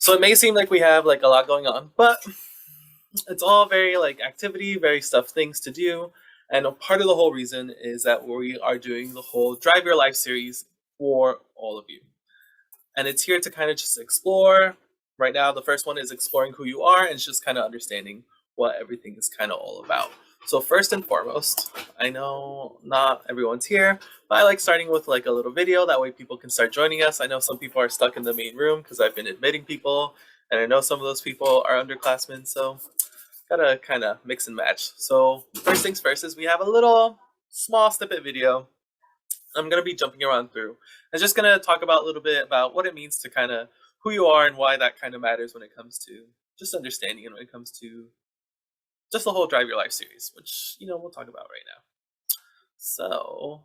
So it may seem like we have like a lot going on, but it's all very like activity, very things to do. And a part of the whole reason is that we are doing the whole Drive Your Life series for all of you. And it's here to kind of just explore. Right now, the first one is exploring who you are and it's just kind of understanding what everything is kind of all about. So first and foremost, I know not everyone's here, but I like starting with like a little video. That way people can start joining us. I know some people are stuck in the main room because I've been admitting people, and I know some of those people are underclassmen, so gotta kind of mix and match. So first things first is we have a little small snippet video I'm gonna be jumping around through. I'm just gonna talk about a little bit about what it means to kind of who you are and why that kind of matters when it comes to just understanding and when it comes to just the whole Drive Your Life series, which, we'll talk about right now. So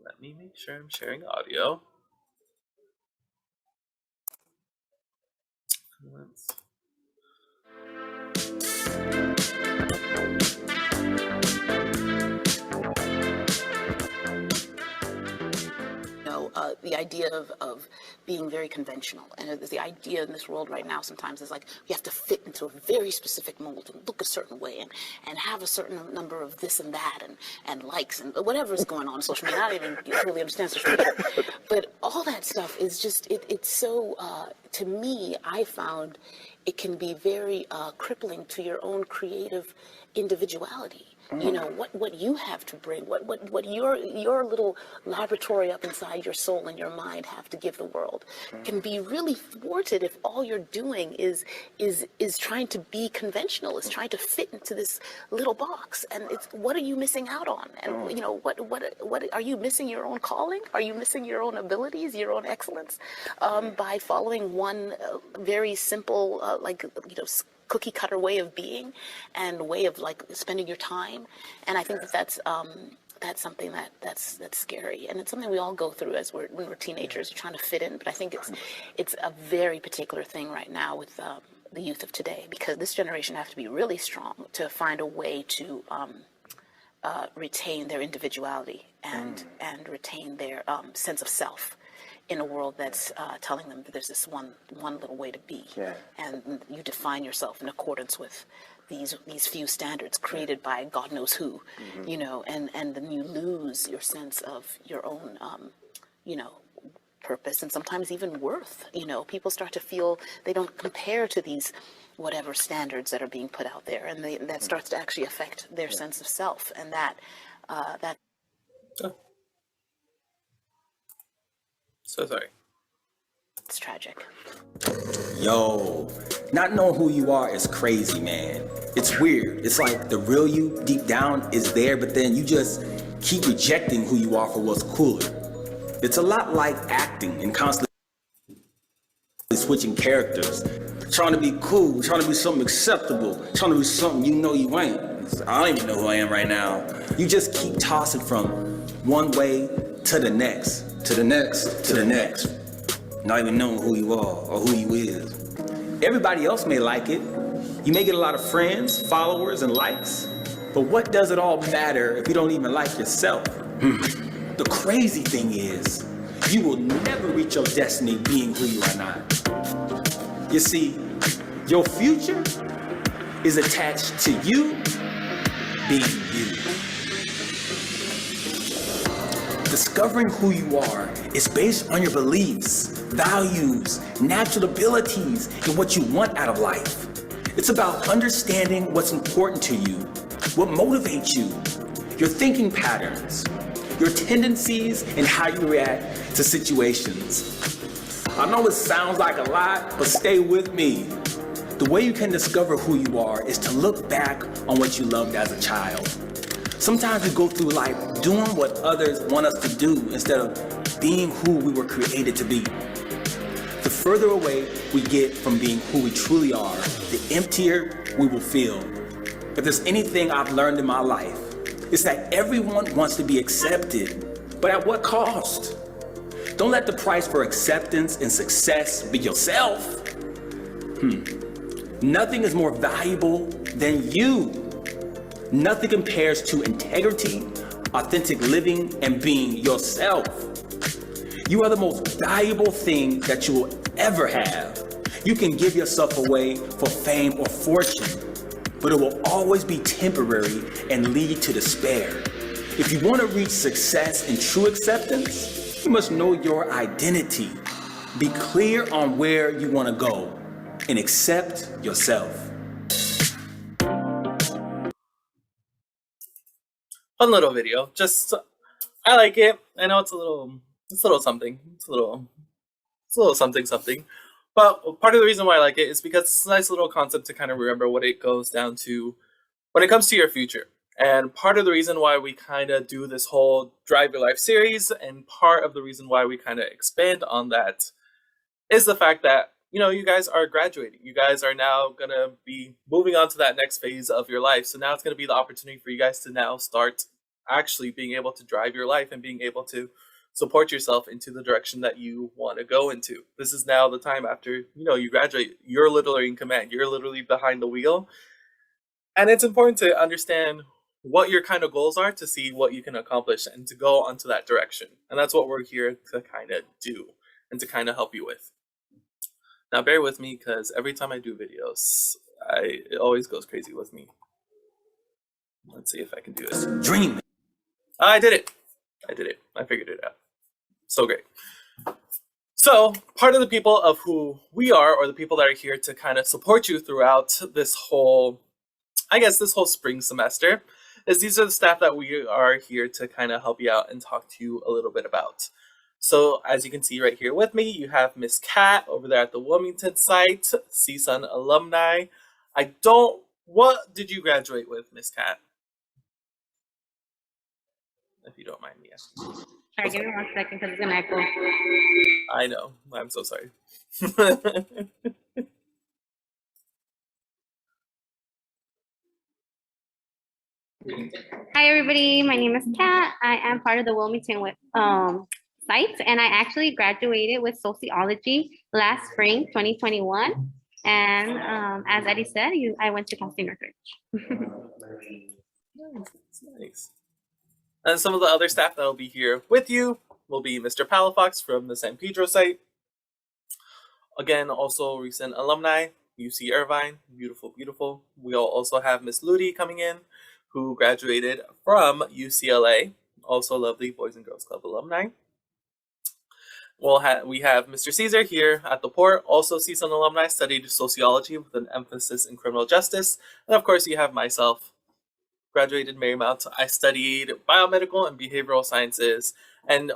let me make sure I'm sharing audio. Let's... The idea of being very conventional, and the idea in this world right now sometimes is like you have to fit into a very specific mold and look a certain way and have a certain number of this and that and likes and whatever is going on social media. I don't even really understand social media, but all that stuff is just it's so to me, I found it can be very crippling to your own creative individuality. What you have to bring, what your little laboratory up inside your soul and your mind have to give the world can be really thwarted if all you're doing is trying to be conventional, is trying to fit into this little box. And it's, what are you missing out on? And what are you missing your own calling? Are you missing your own abilities, your own excellence, by following one very simple cookie cutter way of being and way of like spending your time? And I think that's something that's scary, and it's something we all go through when we're teenagers, trying to fit in. But I think it's a very particular thing right now with the youth of today, because this generation have to be really strong to find a way to retain their individuality and retain their sense of self in a world that's telling them that there's this one little way to be, and you define yourself in accordance with these few standards created by God knows who, and then you lose your sense of your own, purpose and sometimes even worth. People start to feel they don't compare to these whatever standards that are being put out there, and that starts to actually affect their sense of self, and that. So sorry. It's tragic. Yo, not knowing who you are is crazy, man. It's weird. It's like the real you deep down is there, but then you just keep rejecting who you are for what's cooler. It's a lot like acting and constantly switching characters. Trying to be cool, trying to be something acceptable, trying to be something you know you ain't. I don't even know who I am right now. You just keep tossing from one way to the next. To the next, to the next. Not even knowing who you are or who you is. Everybody else may like it. You may get a lot of friends, followers, and likes. But what does it all matter if you don't even like yourself? The crazy thing is, you will never reach your destiny being who you are not. You see, your future is attached to you being you. Discovering who you are is based on your beliefs, values, natural abilities, and what you want out of life. It's about understanding what's important to you, what motivates you, your thinking patterns, your tendencies, and how you react to situations. I know it sounds like a lot, but stay with me. The way you can discover who you are is to look back on what you loved as a child. Sometimes we go through life doing what others want us to do instead of being who we were created to be. The further away we get from being who we truly are, the emptier we will feel. If there's anything I've learned in my life, it's that everyone wants to be accepted, but at what cost? Don't let the price for acceptance and success be yourself. Nothing is more valuable than you. Nothing compares to integrity, authentic living, and being yourself. You are the most valuable thing that you will ever have. You can give yourself away for fame or fortune, but it will always be temporary and lead to despair. If you want to reach success and true acceptance, you must know your identity. Be clear on where you want to go and accept yourself. Fun little video. Just, I like it. I know it's a little something. It's a little something. But part of the reason why I like it is because it's a nice little concept to kind of remember what it goes down to when it comes to your future. And part of the reason why we kind of do this whole Drive Your Life series, and part of the reason why we kind of expand on that, is the fact that, you know, you guys are graduating. You guys are now going to be moving on to that next phase of your life. So now it's going to be the opportunity for you guys to now start actually being able to drive your life and being able to support yourself into the direction that you want to go into. This is now the time after, you know, you graduate. You're literally in command. You're literally behind the wheel. And it's important to understand what your kind of goals are to see what you can accomplish and to go onto that direction. And that's what we're here to kind of do and to kind of help you with. Now bear with me, because every time I do videos, it always goes crazy with me. Let's see if I can do this. Dream. I did it. I figured it out. So great. So part of the people of who we are, or the people that are here to kind of support you throughout this whole, I guess, this whole spring semester, is these are the staff that we are here to kind of help you out and talk to you a little bit about. So as you can see right here with me, you have Miss Kat over there at the Wilmington site, CSUN alumni. What did you graduate with, Miss Kat? If you don't mind me asking. All right, give me 1 second because it's gonna echo. I know. I'm so sorry. Hi, everybody. My name is Kat. I am part of the Wilmington site, and I actually graduated with sociology last spring, 2021. And as Eddie said, I went to counseling research. Nice. And some of the other staff that will be here with you will be Mr. Palafox from the San Pedro site. Again, also recent alumni, UC Irvine, beautiful, beautiful. We'll also have Miss Ludi coming in, who graduated from UCLA, also lovely Boys and Girls Club alumni. We have Mr. Caesar here at the port, also CSUN alumni, studied sociology with an emphasis in criminal justice. And of course, you have myself, graduated Marymount. I studied biomedical and behavioral sciences, and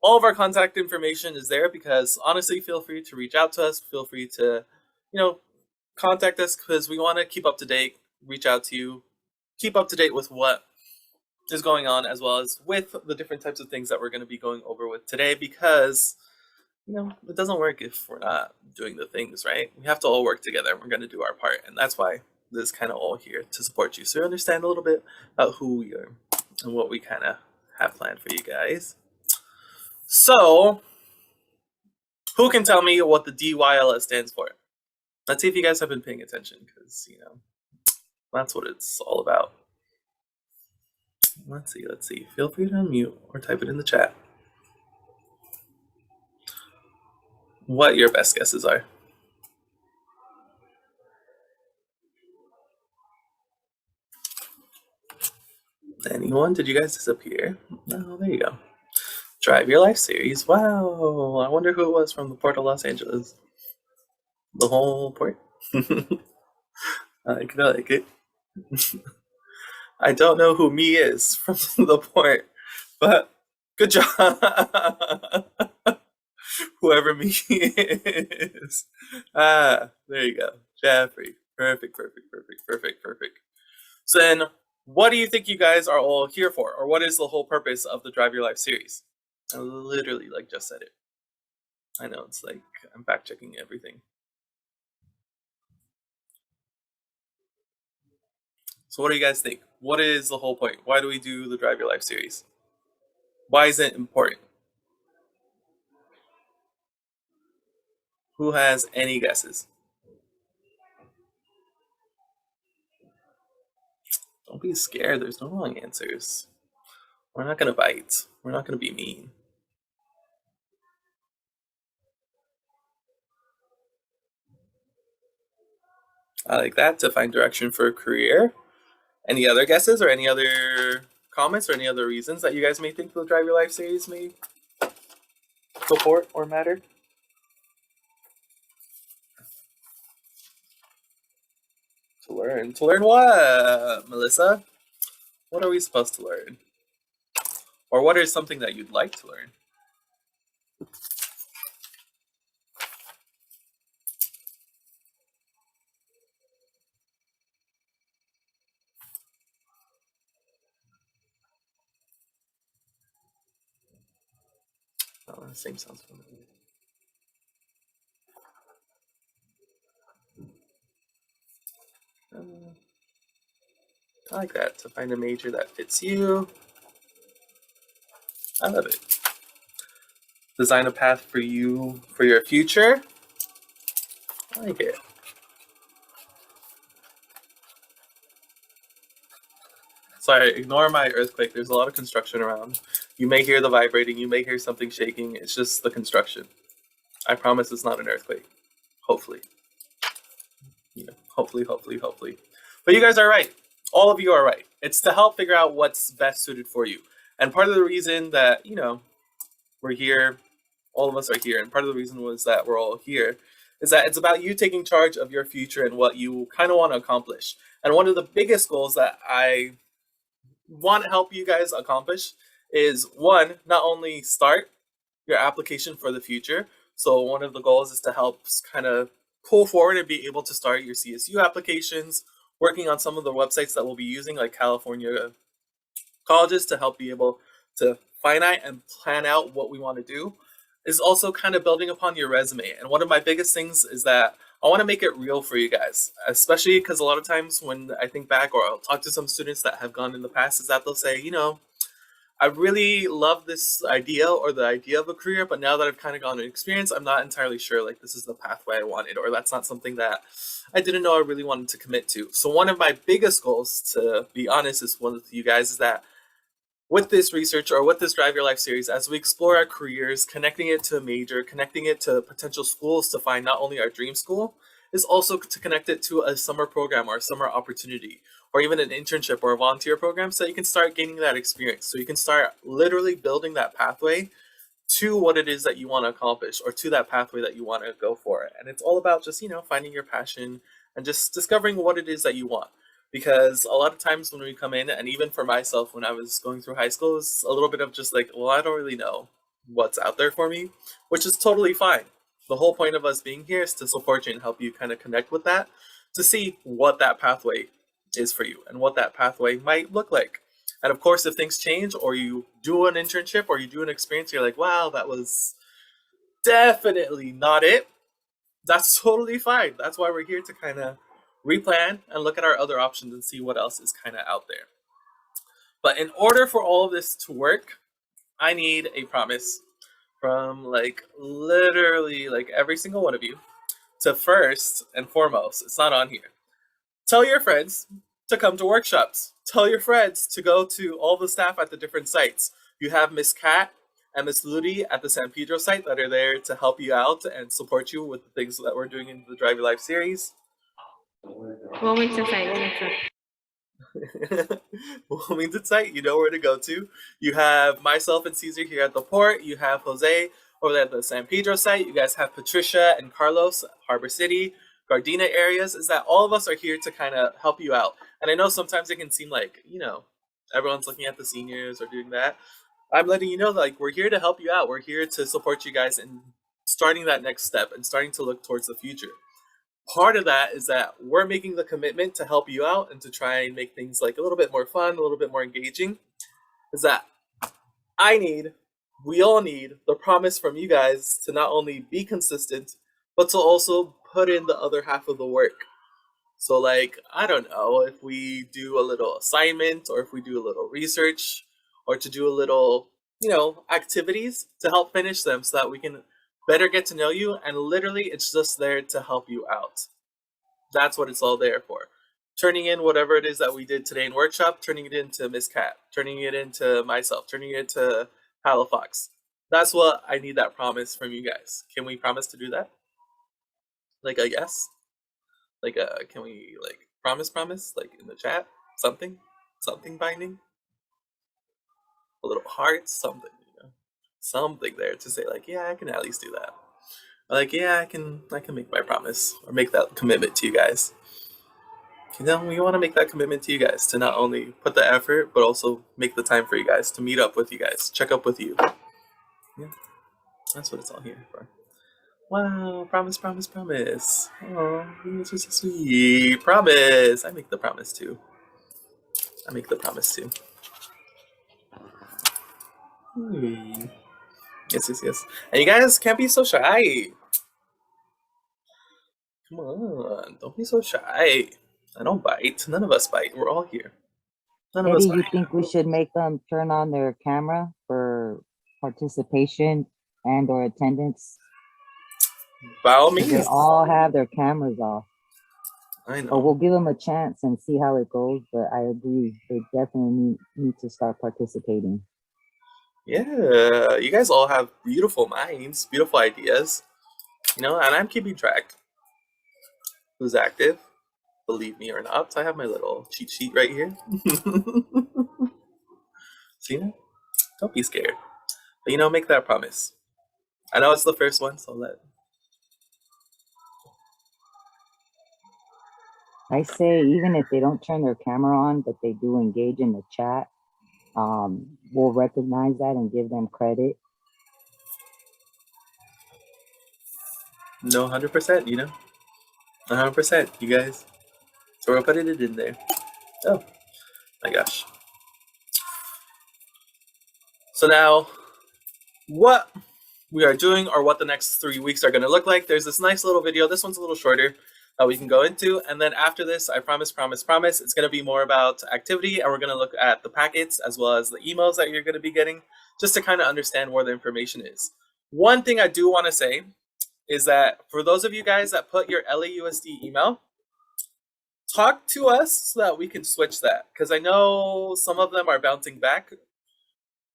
all of our contact information is there, because honestly, feel free to reach out to us. Feel free to, contact us, because we want to keep up to date, reach out to you, keep up to date with what is going on, as well as with the different types of things that we're going to be going over with today, because, it doesn't work if we're not doing the things, right? We have to all work together. We're going to do our part, and that's why this is kind of all here to support you, so you understand a little bit about who we are and what we kind of have planned for you guys. So, who can tell me what the DYLS stands for? Let's see if you guys have been paying attention, because, that's what it's all about. Let's see. Feel free to unmute or type it in the chat. What your best guesses are. Anyone? Did you guys disappear? No, there you go. Drive Your Life series. Wow. I wonder who it was from the Port of Los Angeles. The whole port? I like it. I don't know who me is from the port, but good job. Whoever me is. There you go. Jeffrey. Perfect. So then, what do you think you guys are all here for? Or what is the whole purpose of the Drive Your Life series? I literally just said it. I know, it's like I'm fact checking everything. So what do you guys think? What is the whole point? Why do we do the Drive Your Life series? Why is it important? Who has any guesses? Don't be scared. There's no wrong answers. We're not going to bite. We're not going to be mean. I like that, to find direction for a career. Any other guesses or any other comments or any other reasons that you guys may think the Drive Your Life series may support or matter? To learn. To learn what, Melissa? What are we supposed to learn? Or what is something that you'd like to learn? Oh, the same sounds familiar. Um, I like that. To find a major that fits you. I love it. Design a path for you for your future. I like it. Sorry, ignore my earthquake. There's a lot of construction around. You may hear the vibrating. You may hear something shaking. It's just the construction. I promise it's not an earthquake. Hopefully. Hopefully. But you guys are right. All of you are right. It's to help figure out what's best suited for you. And part of the reason that, we're here, all of us are here, and part of the reason was that we're all here, is that it's about you taking charge of your future and what you kind of want to accomplish. And one of the biggest goals that I want to help you guys accomplish is, one, not only start your application for the future. So one of the goals is to help kind of pull forward and be able to start your CSU applications, working on some of the websites that we'll be using, like California colleges, to help be able to finite and plan out what we want to do, is also kind of building upon your resume. And one of my biggest things is that I want to make it real for you guys, especially because a lot of times when I think back or I'll talk to some students that have gone in the past, is that they'll say, I really love this idea or the idea of a career, but now that I've kind of gone an experience, I'm not entirely sure like this is the pathway I wanted, or that's not something that I didn't know I really wanted to commit to. So one of my biggest goals, to be honest, is one with you guys, is that with this research or with this Drive Your Life series, as we explore our careers, connecting it to a major, connecting it to potential schools to find not only our dream school, is also to connect it to a summer program or a summer opportunity, or even an internship or a volunteer program, so you can start gaining that experience. So you can start literally building that pathway to what it is that you want to accomplish, or to that pathway that you want to go for. And it's all about just, finding your passion and just discovering what it is that you want. Because a lot of times when we come in, and even for myself when I was going through high school, it's a little bit of just like, well, I don't really know what's out there for me, which is totally fine. The whole point of us being here is to support you and help you kind of connect with that, to see what that pathway is for you and what that pathway might look like. And of course, if things change, or you do an internship or you do an experience, you're like, wow, that was definitely not it. That's totally fine. That's why we're here, to kind of replan and look at our other options and see what else is kind of out there. But in order for all of this to work, I need a promise from literally every single one of you, to first and foremost, it's not on here, tell your friends to come to workshops. Tell your friends to go to all the staff at the different sites. You have Miss Kat and Miss Ludi at the San Pedro site that are there to help you out and support you with the things that we're doing in the Drive Your Life series. Wilmington site. Wilmington site, you know where to go to. You have myself and Caesar here at the port. You have Jose over there at the San Pedro site. You guys have Patricia and Carlos, Harbor City, Gardena areas. Is that all of us are here to kind of help you out. And I know sometimes it can seem like, everyone's looking at the seniors or doing that. I'm letting you know that we're here to help you out. We're here to support you guys in starting that next step and starting to look towards the future. Part of that is that we're making the commitment to help you out and to try and make things a little bit more fun, a little bit more engaging. Is that we all need the promise from you guys to not only be consistent, but to also put in the other half of the work. So I don't know, if we do a little assignment, or if we do a little research, or to do a little, activities to help finish them, so that we can better get to know you. And literally, it's just there to help you out. That's what it's all there for. Turning in whatever it is that we did today in workshop, turning it into Miss Cat, turning it into myself, turning it into Halifax. That's what I need, that promise from you guys. Can we promise to do that? A yes? Like, can we like promise, like in the chat, something, something binding, a little heart, something, something there to say like, yeah, I can at least do that. Like, yeah, I can make my promise or make that commitment to you guys. We want to make that commitment to you guys to not only put the effort, but also make the time for you guys to meet up with you guys, check up with you. Yeah, that's what it's all here for. Wow, promise, promise, promise. Oh, you're so sweet. Promise. I make the promise too. I make the promise too. Yes, yes, yes. And you guys can't be so shy. Come on, don't be so shy. I don't bite. None of us bite. We're all here. None of us Eddie, you bite. think we should make them turn on their camera for participation and or attendance? By all 'Cause they means. all have their cameras off. I know. But we'll give them a chance and see how it goes. But I agree, they definitely need to start participating. Yeah, you guys all have beautiful minds, beautiful ideas, and I'm keeping track. Who's active? Believe me or not, I have my little cheat sheet right here. See that? Don't be scared. But make that promise. I know it's the first one, so I say even if they don't turn their camera on, but they do engage in the chat, we'll recognize that and give them credit. no, 100%. 100%. You guys, so we're putting it in there. Oh my gosh. So now, what we are doing or what the next 3 weeks are going to look like. There's this nice little video. This one's a little shorter that we can go into. And then after this, I promise, it's going to be more about activity. And we're going to look at the packets as well as the emails that you're going to be getting just to kind of understand where the information is. One thing I do want to say is that for those of you guys that put your LAUSD email, talk to us so that we can switch that. Because I know some of them are bouncing back.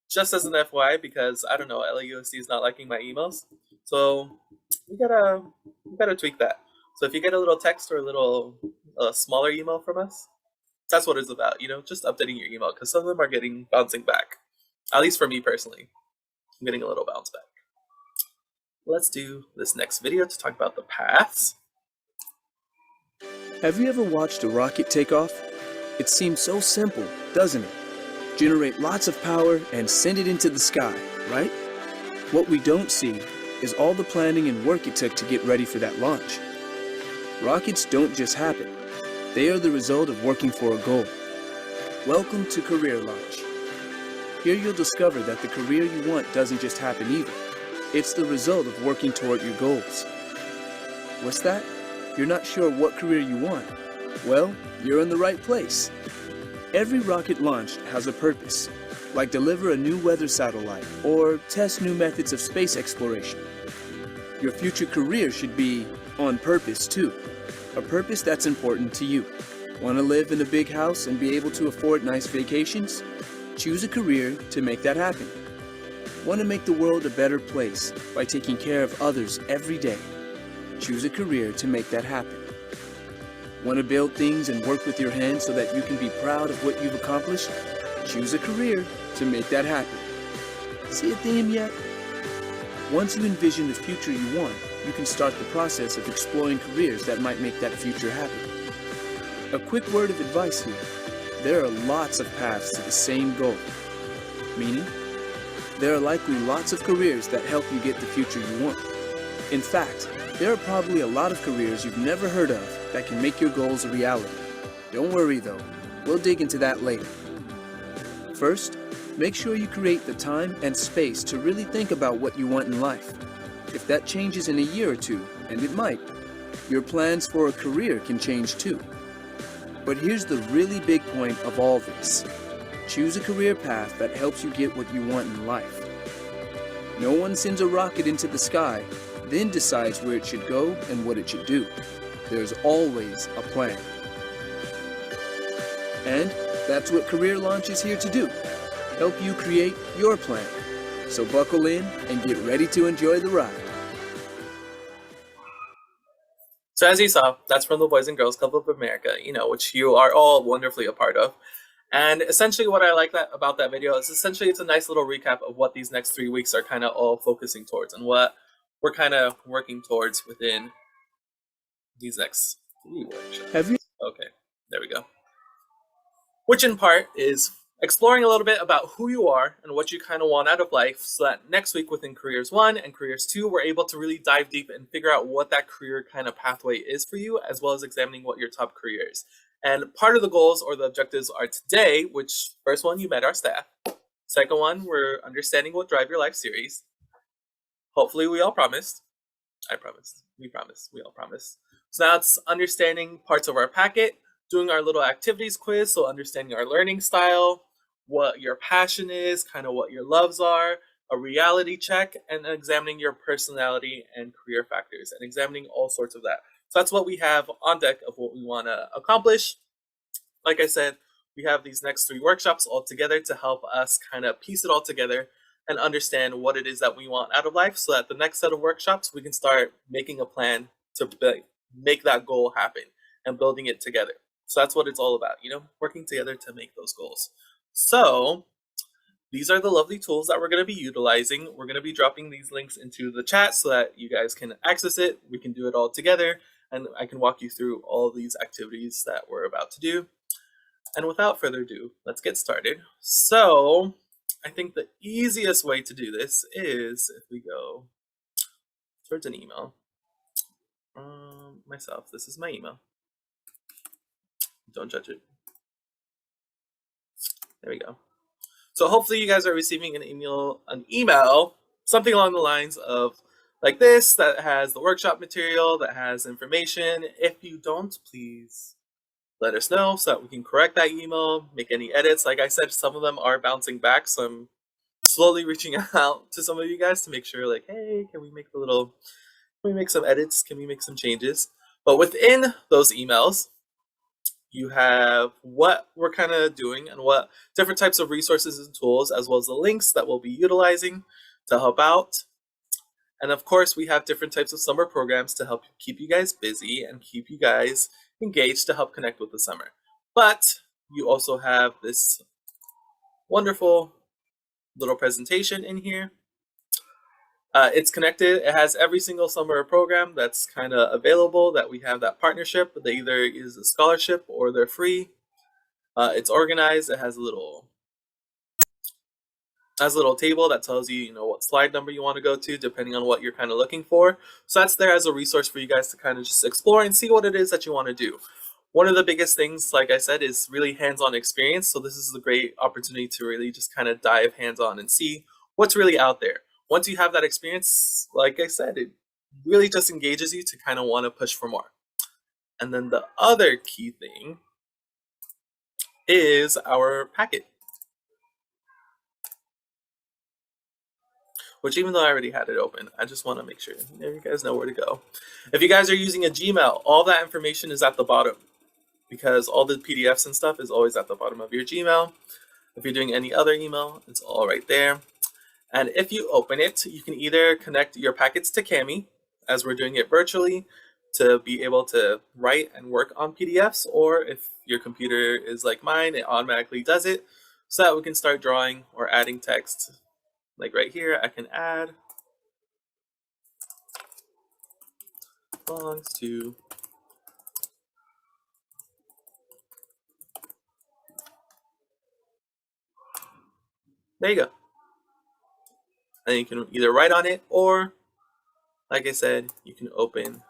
Just as an FYI, because I don't know, LAUSD is not liking my emails, so we gotta tweak that. So if you get a little text or a little smaller email from us, that's what it's about. Just updating your email because some of them are getting bouncing back. At least for me personally, I'm getting a little bounce back. Let's do this next video to talk about the paths. Have you ever watched a rocket take off? It seems so simple, doesn't it? Generate lots of power and send it into the sky, right? What we don't see is all the planning and work it took to get ready for that launch. Rockets don't just happen. They are the result of working for a goal. Welcome to Career Launch. Here you'll discover that the career you want doesn't just happen either. It's the result of working toward your goals. What's that? You're not sure what career you want? Well, you're in the right place. Every rocket launched has a purpose, like deliver a new weather satellite or test new methods of space exploration. Your future career should be on purpose too, a purpose that's important to you. Want to live in a big house and be able to afford nice vacations? Choose a career to make that happen. Want to make the world a better place by taking care of others every day? Choose a career to make that happen. Want to build things and work with your hands so that you can be proud of what you've accomplished? Choose a career to make that happen. See a theme yet? Once you envision the future you want, you can start the process of exploring careers that might make that future happen. A quick word of advice here. There are lots of paths to the same goal. Meaning, there are likely lots of careers that help you get the future you want. In fact, there are probably a lot of careers you've never heard of that can make your goals a reality. Don't worry though, we'll dig into that later. First, make sure you create the time and space to really think about what you want in life. If that changes in a year or two, and it might, your plans for a career can change too. But here's the really big point of all this. Choose a career path that helps you get what you want in life. No one sends a rocket into the sky, then decides where it should go and what it should do. There's always a plan. And that's what Career Launch is here to do. Help you create your plan. So buckle in and get ready to enjoy the ride. So as you saw, that's from the Boys and Girls Club of America, which you are all wonderfully a part of. And essentially what I like about that video is essentially it's a nice little recap of what these next 3 weeks are kind of all focusing towards and what we're kind of working towards within these next 3 workshops. Have you? Okay, there we go. Which in part is exploring a little bit about who you are and what you kind of want out of life, so that next week within Careers 1 and Careers 2, we're able to really dive deep and figure out what that career kind of pathway is for you, as well as examining what your top career is. And part of the goals or the objectives are today, which first one, you met our staff. Second one, we're understanding what Drive Your Life series. Hopefully we all promised. I promised. We promised. We all promised. So now it's understanding parts of our packet, doing our little activities quiz, so understanding our learning style, what your passion is, kind of what your loves are, a reality check, and examining your personality and career factors, and examining all sorts of that. So that's what we have on deck of what we want to accomplish. Like I said, we have these next 3 workshops all together to help us kind of piece it all together and understand what it is that we want out of life, so that the next set of workshops, we can start making a plan to make that goal happen and building it together. So that's what it's all about, working together to make those goals. So these are the lovely tools that we're going to be utilizing. We're going to be dropping these links into the chat so that you guys can access it. We can do it all together, and I can walk you through all these activities that we're about to do. And without further ado, let's get started. So I think the easiest way to do this is if we go towards an email. Myself, this is my email. Don't judge it. There we go. So hopefully you guys are receiving an email, something along the lines of like this, that has the workshop material, that has information. If you don't, please let us know so that we can correct that email, make any edits. Like I said, some of them are bouncing back, so I'm slowly reaching out to some of you guys to make sure, like, hey, can we make some edits? Can we make some changes? But within those emails, you have what we're kind of doing and what different types of resources and tools, as well as the links that we'll be utilizing to help out. And of course, we have different types of summer programs to help keep you guys busy and keep you guys engaged to help connect with the summer. But you also have this wonderful little presentation in here. It's connected. It has every single summer program that's kind of available, that we have that partnership. They either is a scholarship or they're free. It's organized. It has a little table that tells you, what slide number you want to go to, depending on what you're kind of looking for. So that's there as a resource for you guys to kind of just explore and see what it is that you want to do. One of the biggest things, like I said, is really hands-on experience. So this is a great opportunity to really just kind of dive hands-on and see what's really out there. Once you have that experience, like I said, it really just engages you to kind of want to push for more. And then the other key thing is our packet, which, even though I already had it open, I just want to make sure you guys know where to go. If you guys are using a Gmail, all that information is at the bottom, because all the PDFs and stuff is always at the bottom of your Gmail. If you're doing any other email, it's all right there. And if you open it, you can either connect your packets to Cami, as we're doing it virtually, to be able to write and work on PDFs, or if your computer is like mine, it automatically does it, so that we can start drawing or adding text. Like right here, I can add belongs to there you go. And you can either write on it, or, like I said, you can open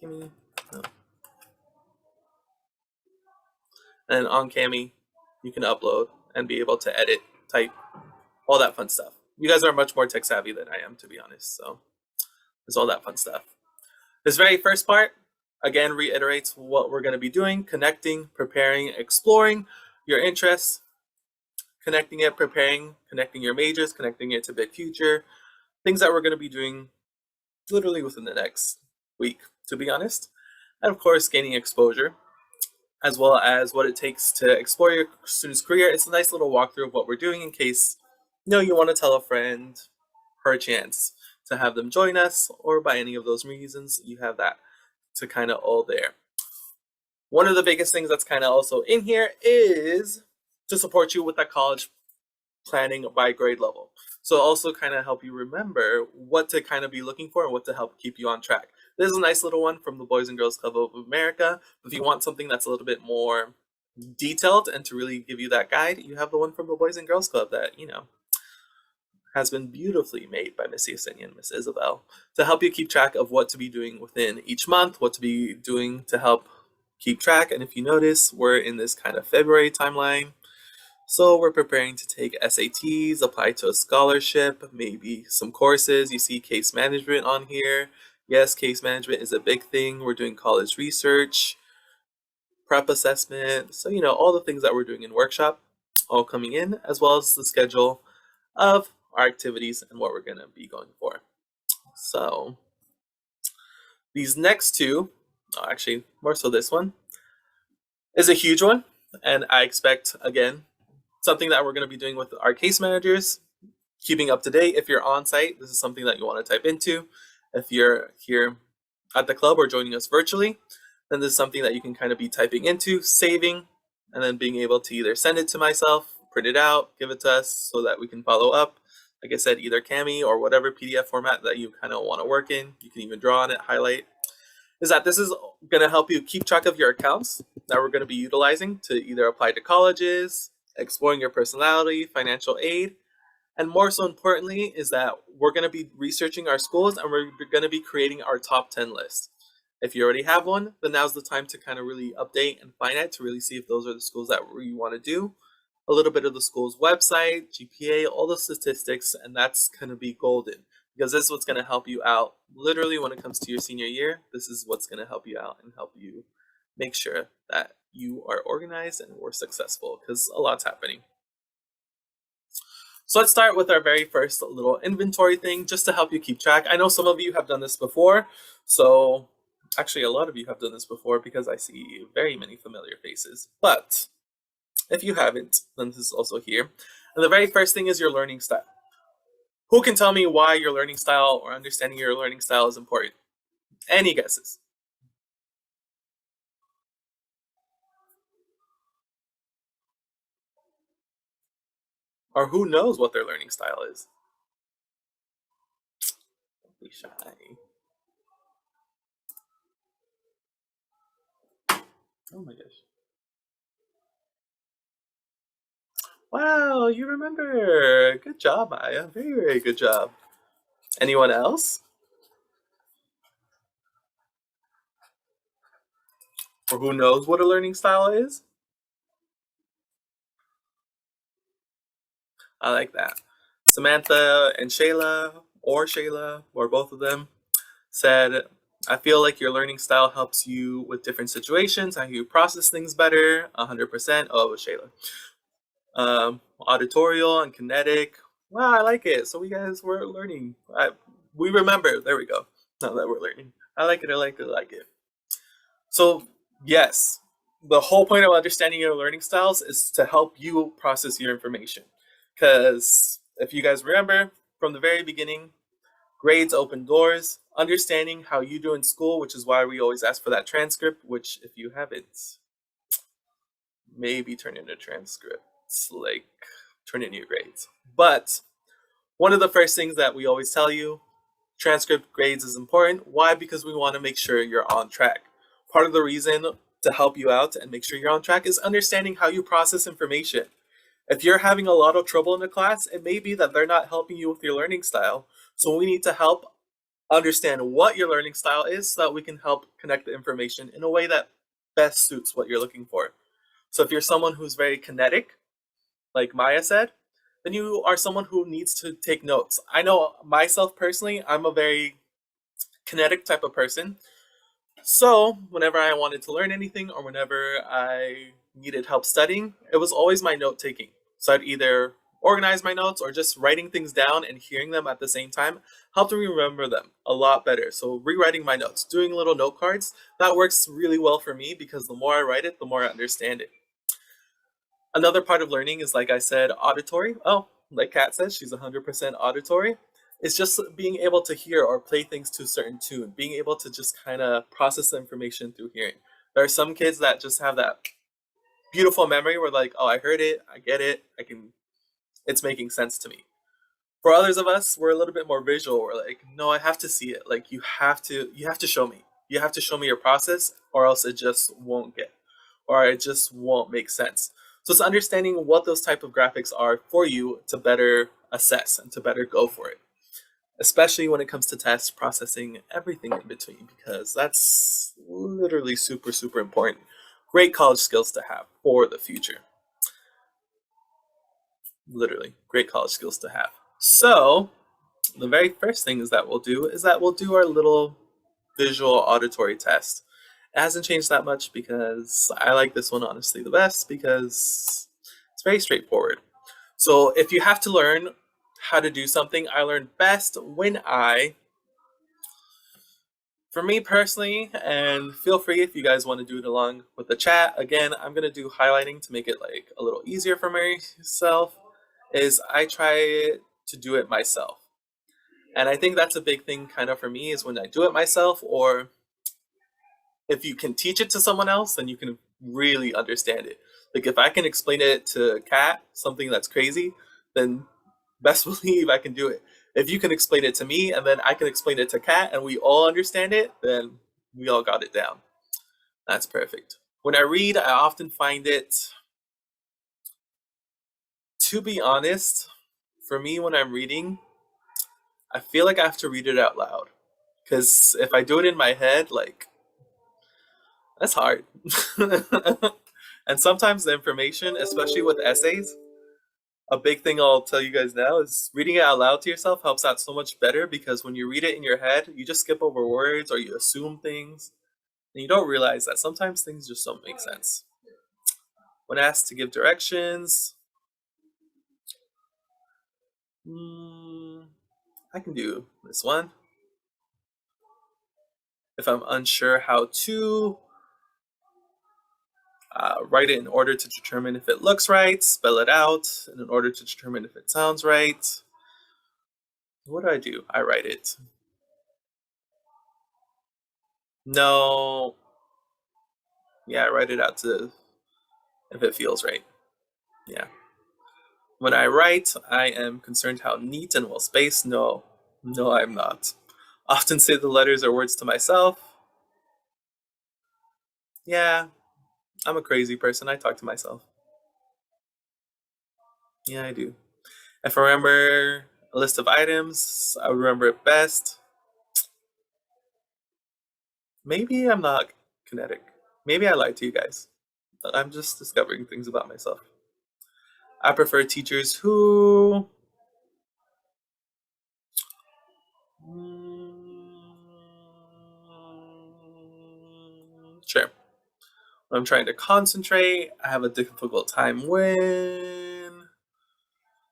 Cami. No. And on Cami, you can upload and be able to edit, type, all that fun stuff. You guys are much more tech savvy than I am, to be honest. So there's all that fun stuff. This very first part, again, reiterates what we're going to be doing: connecting, preparing, exploring your interests, connecting it, preparing, connecting your majors, connecting it to big future, things that we're going to be doing literally within the next week, to be honest. And of course, gaining exposure, as well as what it takes to explore your student's career. It's a nice little walkthrough of what we're doing in case you want to tell a friend, per chance, to have them join us, or by any of those reasons, you have that to kind of all there. One of the biggest things that's kind of also in here is to support you with that college planning by grade level. So also kind of help you remember what to kind of be looking for and what to help keep you on track. This is a nice little one from the Boys and Girls Club of America. If you want something that's a little bit more detailed and to really give you that guide, you have the one from the Boys and Girls Club that, has been beautifully made by Miss Yesenia and Miss Isabel to help you keep track of what to be doing within each month, what to be doing to help keep track. And if you notice, we're in this kind of February timeline. So we're preparing to take SATs, apply to a scholarship, maybe some courses. You see case management on here. Yes, case management is a big thing. We're doing college research, prep assessment. So, all the things that we're doing in workshop all coming in, as well as the schedule of our activities and what we're going to be going for. So these next two, actually more so this one, is a huge one. And I expect, again, something that we're going to be doing with our case managers, keeping up to date. If you're on site, this is something that you want to type into. If you're here at the club or joining us virtually, then this is something that you can kind of be typing into, saving, and then being able to either send it to myself, print it out, give it to us so that we can follow up. Like I said, either Cami or whatever PDF format that you kind of want to work in. You can even draw on it, highlight. Is that this is going to help you keep track of your accounts that we're going to be utilizing to either apply to colleges, exploring your personality, financial aid, and more so importantly is that we're going to be researching our schools and we're going to be creating our top 10 list. If you already have one, then now's the time to kind of really update and find out to really see if those are the schools that you want to do. A little bit of the school's website, GPA, all the statistics, and that's going to be golden because this is what's going to help you out. Literally, when it comes to your senior year, this is what's going to help you out and help you make sure that you are organized and we're successful because a lot's happening. So let's start with our very first little inventory thing just to help you keep track. I know some of you have done this before, so actually a lot of you have done this before because I see very many familiar faces. But if you haven't, then this is also here. And the very first thing is your learning style. Who can tell me why your learning style or understanding your learning style is important? Any guesses? Or who knows what their learning style is? Don't be shy. Oh my gosh. Wow, you remember. Good job, Maya. Very, very good job. Anyone else? Or who knows what a learning style is? I like that. Samantha and Shayla, or both of them, said, I feel like your learning style helps you with different situations, how you process things better, 100%. Oh, it was Shayla. Auditorial and kinetic. Wow, I like it. So we guys were learning. We remember. There we go. Now that we're learning. I like it. I like it. I like it. So yes, the whole point of understanding your learning styles is to help you process your information. Because if you guys remember from the very beginning, grades open doors. Understanding how you do in school, which is why we always ask for that transcript, which if you haven't, maybe turn in a transcript. Like turn in your grades. But one of the first things that we always tell you, transcript grades is important. Why? Because we want to make sure you're on track. Part of the reason to help you out and make sure you're on track is understanding how you process information. If you're having a lot of trouble in the class, it may be that they're not helping you with your learning style. So we need to help understand what your learning style is so that we can help connect the information in a way that best suits what you're looking for. So if you're someone who's very kinetic, like Maya said, then you are someone who needs to take notes. I know myself personally, I'm a very kinetic type of person. So whenever I wanted to learn anything or whenever I needed help studying, it was always my note taking. So I'd either organize my notes or just writing things down and hearing them at the same time helped me remember them a lot better. So rewriting my notes, doing little note cards, that works really well for me because the more I write it, the more I understand it. Another part of learning is, like I said, auditory. Oh, like Kat says, she's 100% auditory. It's just being able to hear or play things to a certain tune, being able to just kind of process the information through hearing. There are some kids that just have that beautiful memory where like, oh, I heard it, I get it, it's making sense to me. For others of us, we're a little bit more visual. We're like, no, I have to see it. Like you have to show me. You have to show me your process, or else it just won't get, or it just won't make sense. So it's understanding what those type of graphics are for you to better assess and to better go for it. Especially when it comes to test processing, everything in between, because that's literally super, super important. Great college skills to have for the future. Literally, great college skills to have. So, the very first thing is that we'll do our little visual auditory test. It hasn't changed that much because I like this one honestly the best because it's very straightforward. So if you have to learn how to do something, I learn best when for me personally, and feel free if you guys want to do it along with the chat. Again, I'm going to do highlighting to make it like a little easier for myself, is I try to do it myself. And I think that's a big thing kind of for me is when I do it myself, or if you can teach it to someone else, then you can really understand it. Like if I can explain it to Kat, something that's crazy, then best believe I can do it. If you can explain it to me and then I can explain it to Kat and we all understand it, then we all got it down. That's perfect. When I read, I often find it, to be honest, for me when I'm reading, I feel like I have to read it out loud. Because if I do it in my head, like, that's hard. And sometimes the information, especially with essays, a big thing I'll tell you guys now is reading it out loud to yourself helps out so much better because when you read it in your head, you just skip over words or you assume things and you don't realize that sometimes things just don't make sense. When asked to give directions, I can do this one. If I'm unsure how to, write it in order to determine if it looks right, spell it out, and in order to determine if it sounds right. What do? I write it. No. Yeah, I write it out to if it feels right. Yeah. When I write, I am concerned how neat and well spaced. No, I'm not. Often say the letters or words to myself. Yeah, I'm a crazy person. I talk to myself. Yeah, I do. If I remember a list of items, I would remember it best. Maybe I'm not kinetic. Maybe I lied to you guys. I'm just discovering things about myself. I prefer teachers who. Sure. When I'm trying to concentrate, I have a difficult time when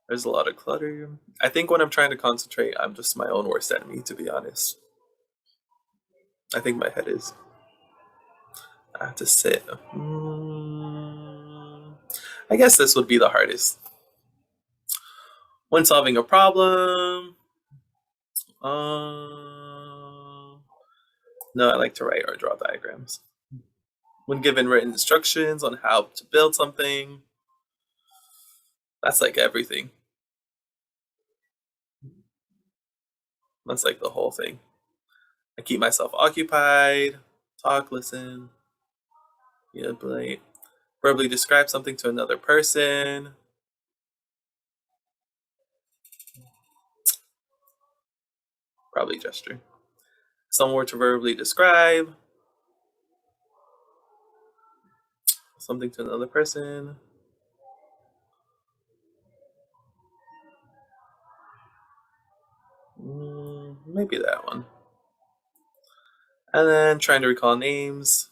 there's a lot of clutter. I think when I'm trying to concentrate, I'm just my own worst enemy, to be honest. I think my head is. I have to sit. I guess this would be the hardest. When solving a problem, no, I like to write or draw diagrams. When given written instructions on how to build something, that's like everything. That's like the whole thing. I keep myself occupied, talk, listen, manipulate, verbally describe something to another person. Probably gesture. Someone were to verbally describe something to another person. Maybe that one. And then trying to recall names.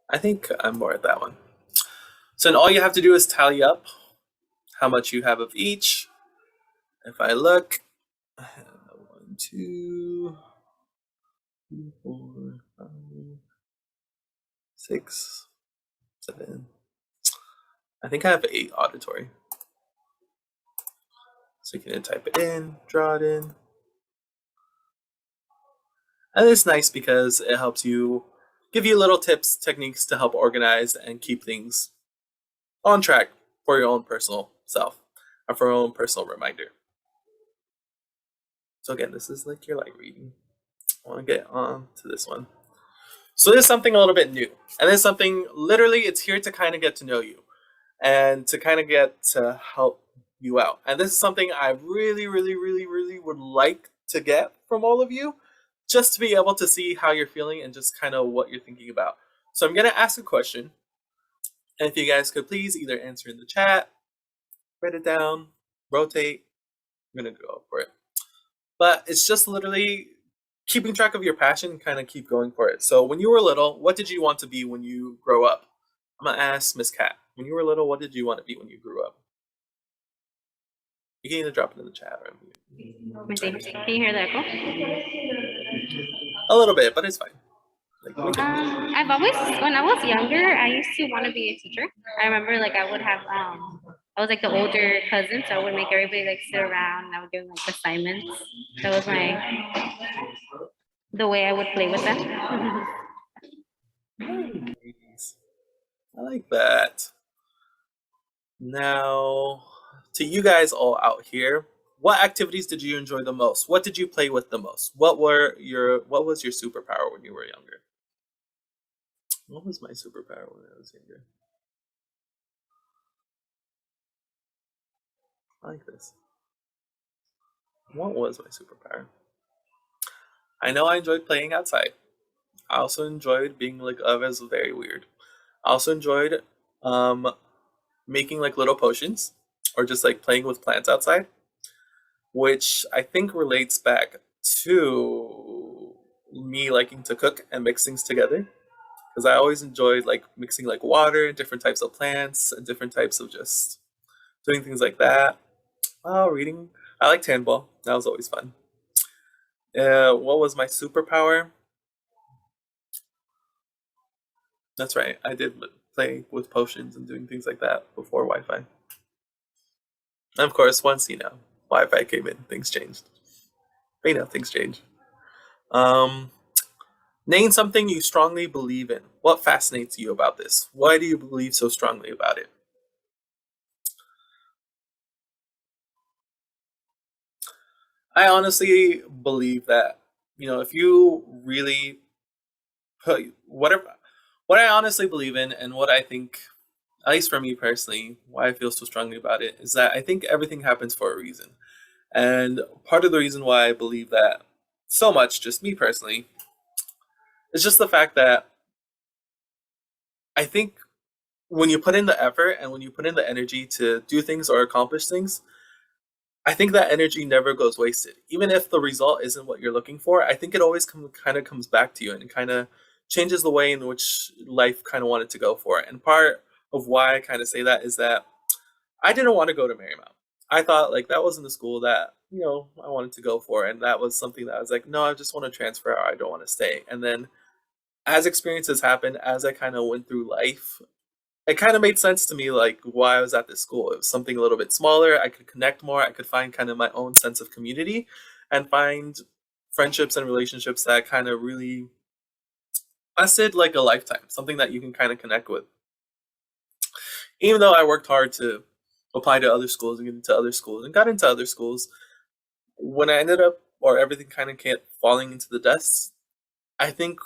I think I'm more at that one. So then all you have to do is tally up how much you have of each. If I look, I have 1, 2, 3, 4, 5, 6, 7. I think I have 8 auditory. So you can type it in, draw it in. And it's nice because it helps you give you little tips, techniques to help organize and keep things on track for your own personal self or for your own personal reminder. So again, this is like your light reading. I want to get on to this one. So this is something a little bit new. And this is something literally it's here to kind of get to know you and to kind of get to help you out. And this is something I really, really, really, really would like to get from all of you, just to be able to see how you're feeling and just kind of what you're thinking about. So I'm going to ask a question. And if you guys could please either answer in the chat, write it down, rotate, I'm going to go for it. But it's just literally keeping track of your passion and kind of keep going for it. So when you were little, what did you want to be when you grow up? I'm going to ask Miss Cat. When you were little, what did you want to be when you grew up? You can either drop it in the chat or Can you hear the echo? a little bit, but it's fine. I've always, when I was younger, I used to want to be a teacher. I remember like I would have, I was like the older cousin, so I would make everybody like sit around and I would give them like assignments. That was the way I would play with them. Nice. I like that. Now, to you guys all out here, what activities did you enjoy the most? What did you play with the most? What was your superpower when you were younger? What was my superpower when I was younger? I like this. What was my superpower? I know I enjoyed playing outside. I also enjoyed being like others very weird. I also enjoyed making like little potions or just like playing with plants outside, which I think relates back to me liking to cook and mix things together. Because I always enjoyed like mixing like water and different types of plants and different types of just doing things like that. Oh, reading. I liked handball. That was always fun. What was my superpower? That's right. I did play with potions and doing things like that before Wi-Fi. And of course, once Wi-Fi came in, things changed. But things change. Name something you strongly believe in. What fascinates you about this? Why do you believe so strongly about it? I honestly believe that, if you really put what I honestly believe in and what I think, at least for me personally, why I feel so strongly about it is that I think everything happens for a reason. And part of the reason why I believe that so much, just me personally, is just the fact that I think when you put in the effort and when you put in the energy to do things or accomplish things, I think that energy never goes wasted. Even if the result isn't what you're looking for, I think it always kind of comes back to you and it kind of changes the way in which life kind of wanted to go for it. And part of why I kind of say that is that I didn't want to go to Marymount. I thought like that wasn't the school that, I wanted to go for. And that was something that I was like, no, I just want to transfer or I don't want to stay. And then as experiences happened, as I kind of went through life, it kind of made sense to me like why I was at this school. It was something a little bit smaller. I could connect more. I could find kind of my own sense of community and find friendships and relationships that kind of really lasted like a lifetime, something that you can kind of connect with. Even though I worked hard to apply to other schools and get into other schools and got into other schools, when I ended up or everything kind of kept falling into the dust, I think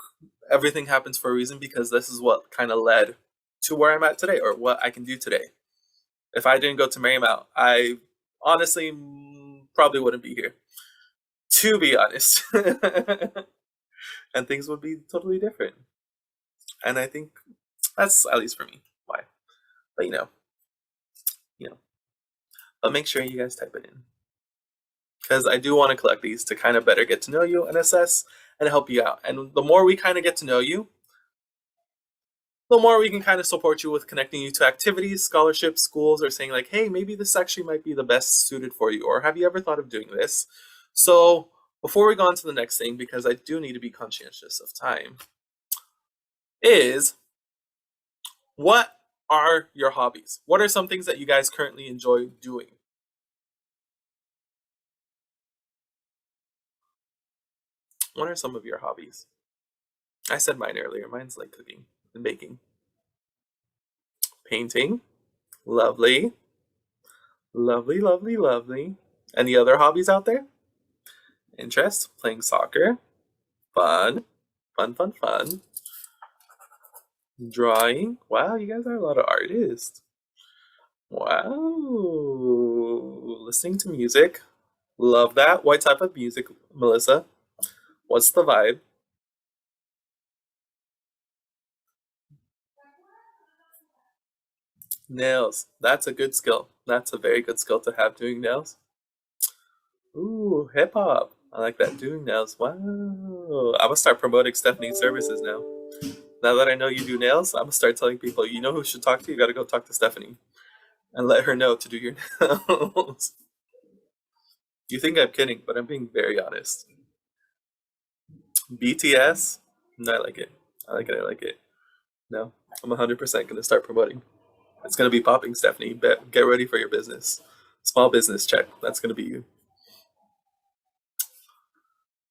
everything happens for a reason because this is what kind of led to where I'm at today or what I can do today. If I didn't go to Marymount, I honestly probably wouldn't be here, to be honest. And things would be totally different. And I think that's at least for me why. But but make sure you guys type it in because I do want to collect these to kind of better get to know you and assess and help you out. And the more we kind of get to know you, the more we can kind of support you with connecting you to activities, scholarships, schools, or saying like, hey, maybe this actually might be the best suited for you, or have you ever thought of doing this? So before we go on to the next thing, because I do need to be conscientious of time, is what are your hobbies? What are some things that you guys currently enjoy doing? What are some of your hobbies? I said mine earlier. Mine's like cooking and baking. Painting. Lovely. Lovely, lovely, lovely. Any other hobbies out there? Interest? Playing soccer. Fun. Fun, fun, fun. Drawing. Wow, you guys are a lot of artists. Wow. Listening to music. Love that. What type of music, Melissa? What's the vibe? Nails. That's a good skill. That's a very good skill to have, doing nails. Ooh, hip hop. I like that. Doing nails. Wow. I'm gonna start promoting Stephanie's services now. Now that I know you do nails, I'm gonna start telling people, you know who should talk to you? You gotta go talk to Stephanie and let her know to do your nails. You think I'm kidding, but I'm being very honest. BTS? No, I like it. I like it. I like it. No, I'm 100% gonna start promoting. It's gonna be popping, Stephanie. Get ready for your business. Small business check. That's gonna be you.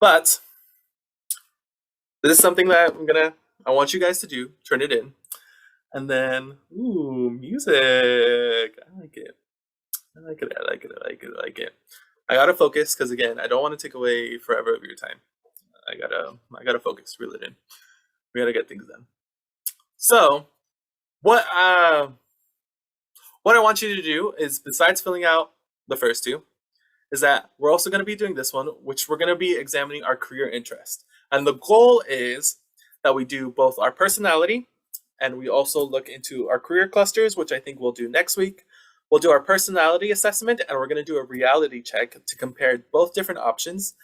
But this is something that I want you guys to do. Turn it in. And then, ooh, music. I like it. I like it. I like it. I like it. I like it. I gotta focus because again, I don't want to take away forever of your time. I gotta focus, reel it in. We gotta get things done. So, what what I want you to do is, besides filling out the first two, is that we're also going to be doing this one, which we're going to be examining our career interest. And the goal is that we do both our personality and we also look into our career clusters, which I think we'll do next week. We'll do our personality assessment and we're going to do a reality check to compare both different options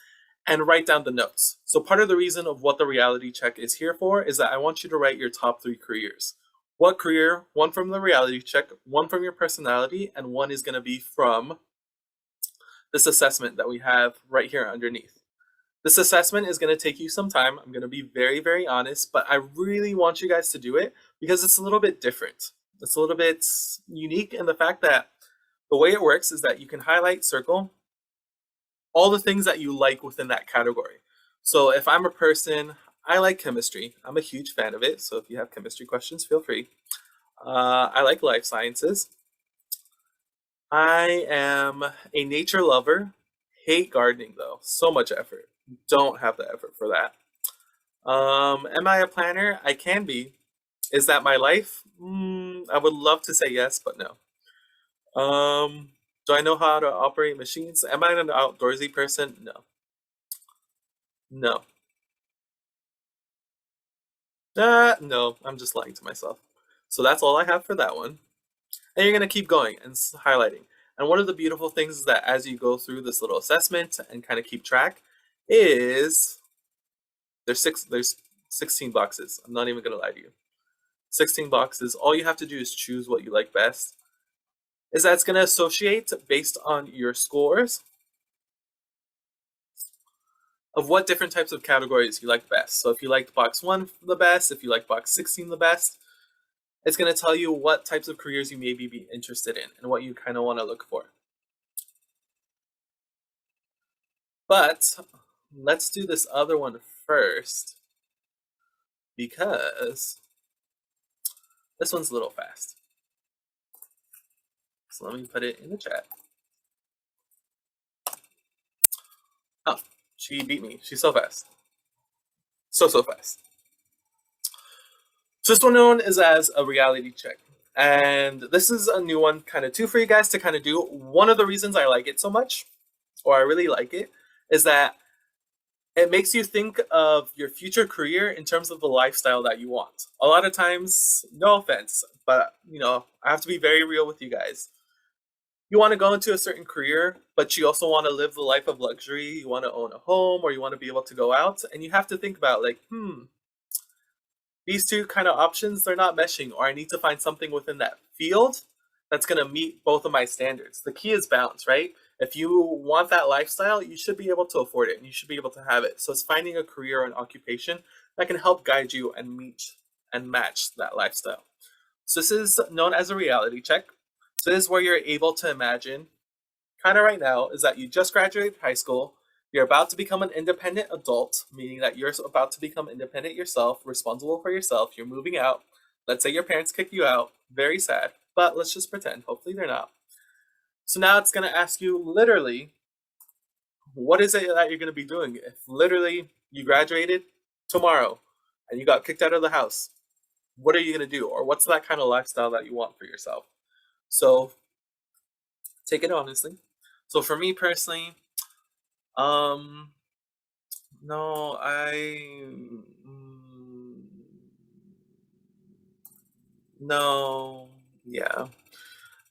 and write down the notes. So part of the reason of what the reality check is here for is that I want you to write your top 3 careers. What career? One from the reality check, one from your personality, and one is going to be from this assessment that we have right here underneath. This assessment is going to take you some time. I'm going to be very, very honest, but I really want you guys to do it because it's a little bit different. It's a little bit unique in the fact that the way it works is that you can highlight, circle all the things that you like within that category. So if I'm a person, I like chemistry. I'm a huge fan of it. So if you have chemistry questions, feel free. I like life sciences. I am a nature lover. Hate gardening though. So much effort. Don't have the effort for that. Am I a planner? I can be. Is that my life? I would love to say yes, but no. Do I know how to operate machines? Am I an outdoorsy person? No. No. No, I'm just lying to myself. So that's all I have for that one. And you're going to keep going and highlighting. And one of the beautiful things is that as you go through this little assessment and kind of keep track is there's 16 boxes. I'm not even going to lie to you. 16 boxes. All you have to do is choose what you like best. Is that it's going to associate based on your scores of what different types of categories you like best. So if you liked box 1 the best, if you like box 16 the best, it's going to tell you what types of careers you maybe be interested in and what you kind of want to look for. But let's do this other one first because this one's a little fast. So let me put it in the chat. Oh, she beat me. She's so fast. So fast. So this one known is as a reality check. And this is a new one kind of too for you guys to kind of do. One of the reasons I like it so much, or I really like it, is that it makes you think of your future career in terms of the lifestyle that you want. A lot of times, no offense, but I have to be very real with you guys. You want to go into a certain career, but you also want to live the life of luxury. You want to own a home, or you want to be able to go out, and you have to think about these two kind of options, they're not meshing, or I need to find something within that field that's going to meet both of my standards. The key is balance, right? If you want that lifestyle, you should be able to afford it and you should be able to have it. So it's finding a career or an occupation that can help guide you and meet and match that lifestyle. So this is known as a reality check. So this is where you're able to imagine, kind of right now, is that you just graduated high school, You're about to become an independent adult, meaning that you're about to become independent yourself, responsible for yourself. You're moving out. Let's say your parents kick you out. Very sad, but let's just pretend. Hopefully they're not. So now it's going to ask you literally, what is it that you're going to be doing if literally you graduated tomorrow and you got kicked out of the house? What are you going to do? Or what's that kind of lifestyle that you want for yourself? So take it honestly. So for me personally, um, no, no, yeah, a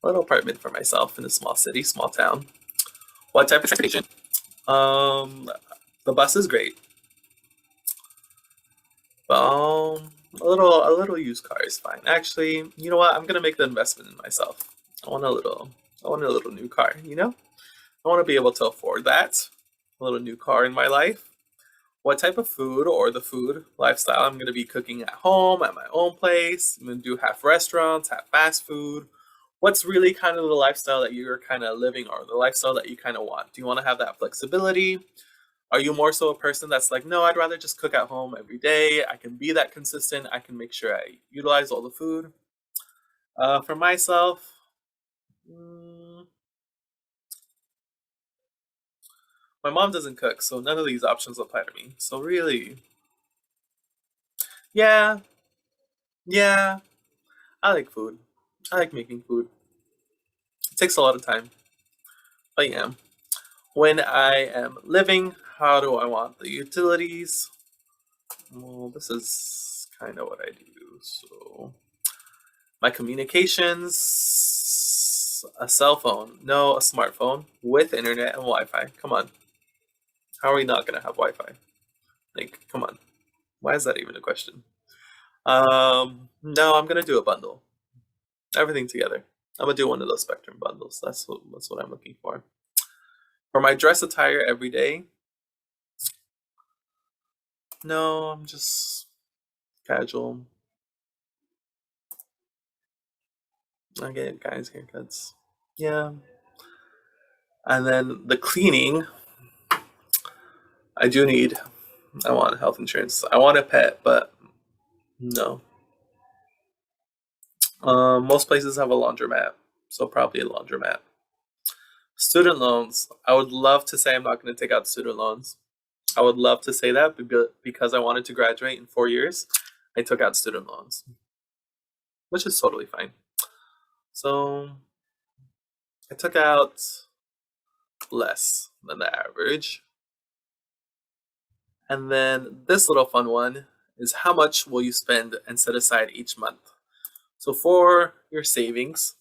little apartment for myself in a small city, small town. What type of transportation? Um, the bus is great. A little used car is fine. Actually, you know what? I'm gonna make the investment in myself. I want a little new car. I want to be able to afford that. A little new car in my life. What type of food or the food lifestyle I'm gonna be cooking at home, at my own place. I'm gonna do half restaurants, half fast food. What's really kind of the lifestyle that you're kind of living or the lifestyle that you kind of want? Do you want to have that flexibility? Are you more so a person that's like, no, I'd rather just cook at home every day. I can be that consistent. I can make sure I utilize all the food. For myself, mm, my mom doesn't cook, so none of these options apply to me. So really, yeah, yeah, I like food. I like making food. It takes a lot of time, but yeah. When I am living, how do I want the utilities? Well, this is kind of what I do. So my communications, a cell phone, no, a smartphone with internet and Wi-Fi. Come on, how are we not gonna have Wi-Fi? Like, come on, why is that even a question? No, I'm gonna do a bundle, everything together. I'm gonna do one of those Spectrum bundles. That's what I'm looking for. For my dress attire every day, no, I'm just casual. I get guys' haircuts. Yeah. And then the cleaning, I do need, I want health insurance. I want a pet, but no. Most places have a laundromat, so probably a laundromat. Student loans, I would love to say I'm not going to take out student loans. I would love to say that because I wanted to graduate in 4 years. I took out student loans, which is totally fine. So I took out less than the average. And then this little fun one is how much will you spend and set aside each month? So for your savings,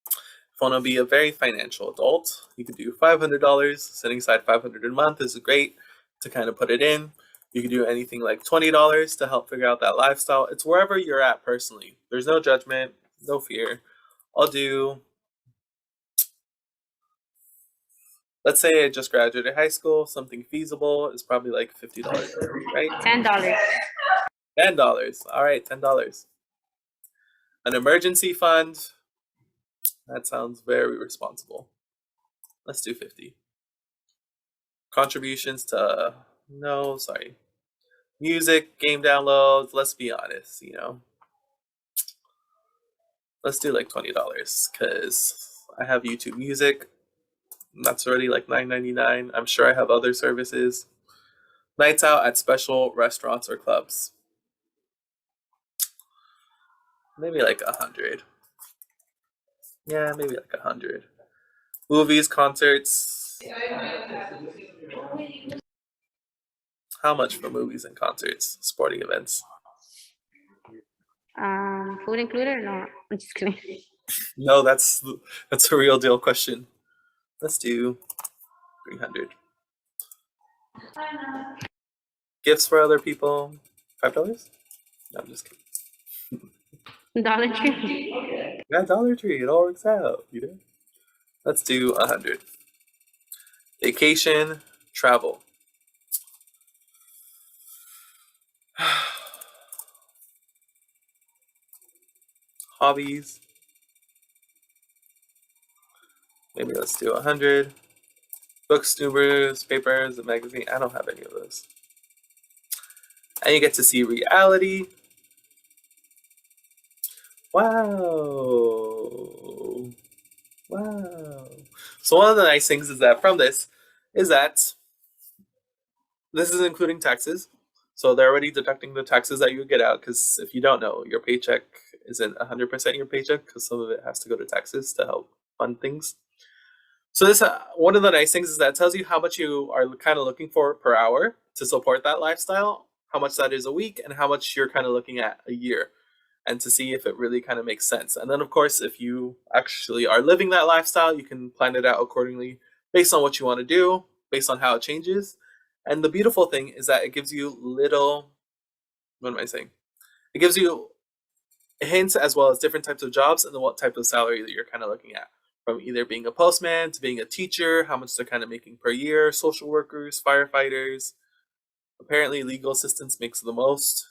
if you want to be a very financial adult, you could do $500. Setting aside $500 a month is great to kind of put it in. You can do anything like $20 to help figure out that lifestyle. It's wherever you're at personally. There's no judgment, no fear. I'll do, let's say I just graduated high school, something feasible is probably like $50 a month, right? $10. $10. All right, $10. An emergency fund. That sounds very responsible. Let's do 50. Contributions to, no, sorry. Music, game downloads, let's be honest, Let's do like $20 because I have YouTube Music. That's already like $9.99. I'm sure I have other services. Nights out at special restaurants or clubs. Maybe like 100. Yeah, maybe like 100. Movies, concerts. How much for movies and concerts, sporting events? Food included? No, I'm just kidding. No, that's a real deal question. Let's do 300. Gifts for other people, $5? No, I'm just kidding. Dollar Tree. Yeah, Dollar Tree, it all works out. Let's do 100. Vacation, travel. Hobbies. Maybe let's do 100. Books, newspapers, a magazine. I don't have any of those. And you get to see reality. Wow. Wow. So one of the nice things is that from this is that this is including taxes. So they're already deducting the taxes that you get out, because if you don't know, your paycheck isn't 100% your paycheck, because some of it has to go to taxes to help fund things. So this one of the nice things is that it tells you how much you are kind of looking for per hour to support that lifestyle, how much that is a week, and how much you're kind of looking at a year, and to see if it really kind of makes sense. And then of course, if you actually are living that lifestyle, you can plan it out accordingly based on what you want to do, based on how it changes. And the beautiful thing is that it gives you what am I saying? It gives you hints as well as different types of jobs and then what type of salary that you're kind of looking at. From either being a postman to being a teacher, how much they're kind of making per year, social workers, firefighters. Apparently, legal assistance makes the most.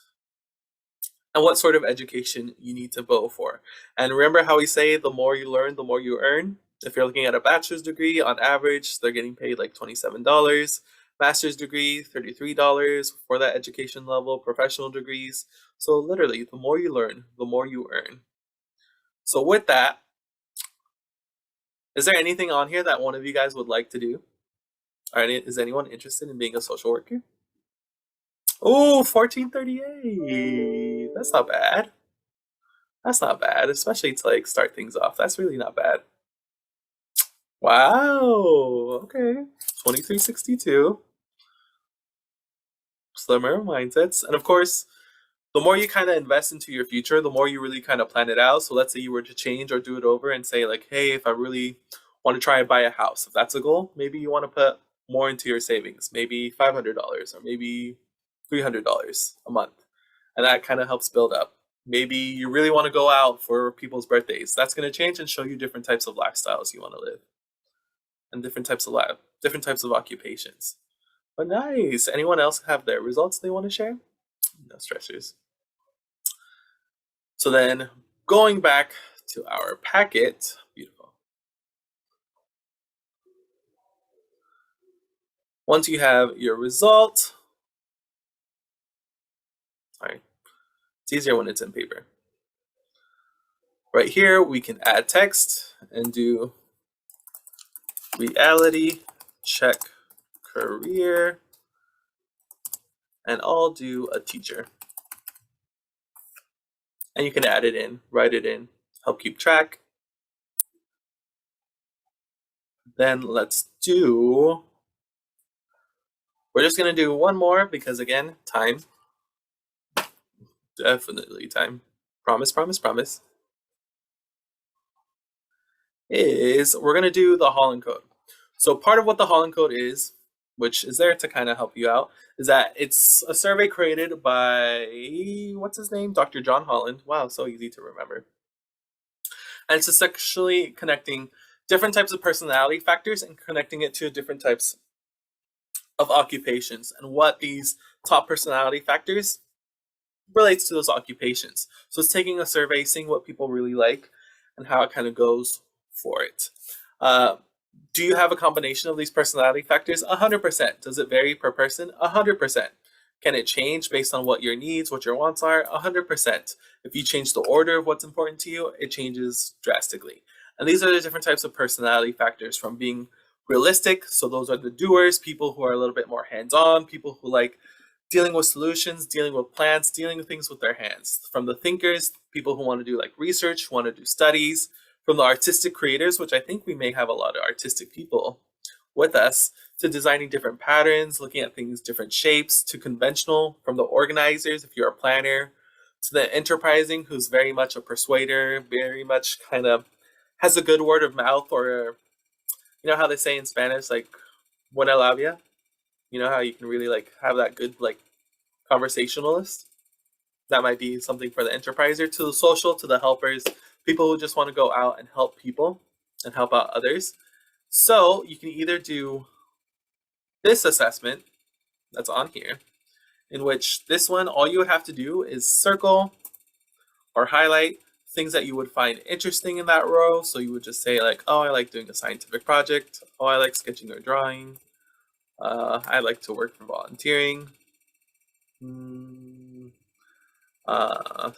And what sort of education you need to vote for. And remember how we say the more you learn, the more you earn? If you're looking at a bachelor's degree, on average, they're getting paid like $27. Master's degree, $33 for that education level, professional degrees. So literally, the more you learn, the more you earn. So with that, is there anything on here that one of you guys would like to do? Or is anyone interested in being a social worker? Oh, 1438. That's not bad. That's not bad, especially to like start things off. That's really not bad. Wow. Okay. 2362. Slimmer mindsets. And of course, the more you kind of invest into your future, the more you really kind of plan it out. So let's say you were to change or do it over and say like, hey, if I really want to try and buy a house, if that's a goal, maybe you want to put more into your savings, maybe $500 or maybe $300 a month. And that kind of helps build up. Maybe you really want to go out for people's birthdays. That's going to change and show you different types of lifestyles you want to live and different types of occupations. But nice. Anyone else have their results they want to share? No stressors. So then going back to our packet, beautiful. Once you have your result, sorry, it's easier when it's in paper. Right here, we can add text and do reality check career, and I'll do a teacher. And you can add it in, write it in, help keep track. Then we're just gonna do one more because again, time. Definitely time. Promise, promise, promise. We're gonna do the Holland Code. So part of what the Holland Code is, which is there to kind of help you out, is that it's a survey created by, what's his name? Dr. John Holland. Wow, so easy to remember. And it's essentially connecting different types of personality factors and connecting it to different types of occupations and what these top personality factors relates to those occupations. So it's taking a survey, seeing what people really like and how it kind of goes for it. Do you have a combination of these personality factors? 100%. Does it vary per person? 100%. Can it change based on what your needs, what your wants are? 100%. If you change the order of what's important to you, it changes drastically. And these are the different types of personality factors, from being realistic, so those are the doers, people who are a little bit more hands-on, people who like dealing with solutions, dealing with plans, dealing with things with their hands. From the thinkers, people who want to do like research, want to do studies. From the artistic creators, which I think we may have a lot of artistic people with us, to designing different patterns, looking at things, different shapes, to conventional, from the organizers, if you're a planner, to the enterprising, who's very much a persuader, very much kind of has a good word of mouth, or you know how they say in Spanish, like buena labia? You know how you can really like have that good like conversationalist? That might be something for the enterpriser. To the social, to the helpers, people who just want to go out and help people and help out others. So you can either do this assessment that's on here, in which this one, all you would have to do is circle or highlight things that you would find interesting in that row. So you would just say like, oh, I like doing a scientific project. Oh, I like sketching or drawing. I like to work for volunteering.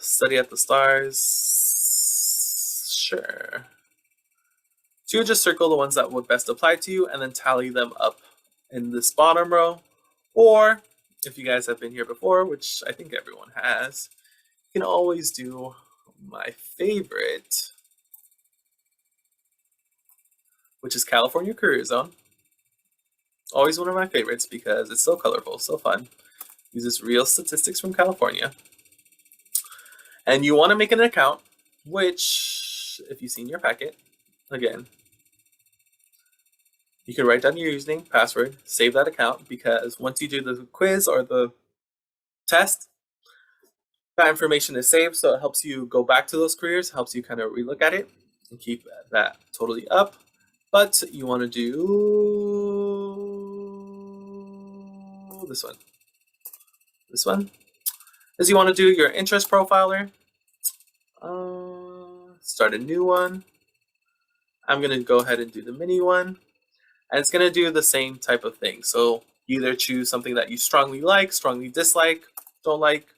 Study at the stars. Sure. So you would just circle the ones that would best apply to you and then tally them up in this bottom row. Or if you guys have been here before, which I think everyone has, you can always do my favorite, which is California Career Zone. Always one of my favorites because it's so colorful, so fun. Uses real statistics from California. And you want to make an account, which, if you've seen your packet, again, you can write down your username, password, save that account, because once you do the quiz or the test, that information is saved, so it helps you go back to those careers, helps you kind of relook at it and keep that totally up. But you want to do this one. This one is you want to do your interest profiler. Start a new one. I'm going to go ahead and do the mini one. And it's going to do the same type of thing. So you either choose something that you strongly like, strongly dislike, don't like,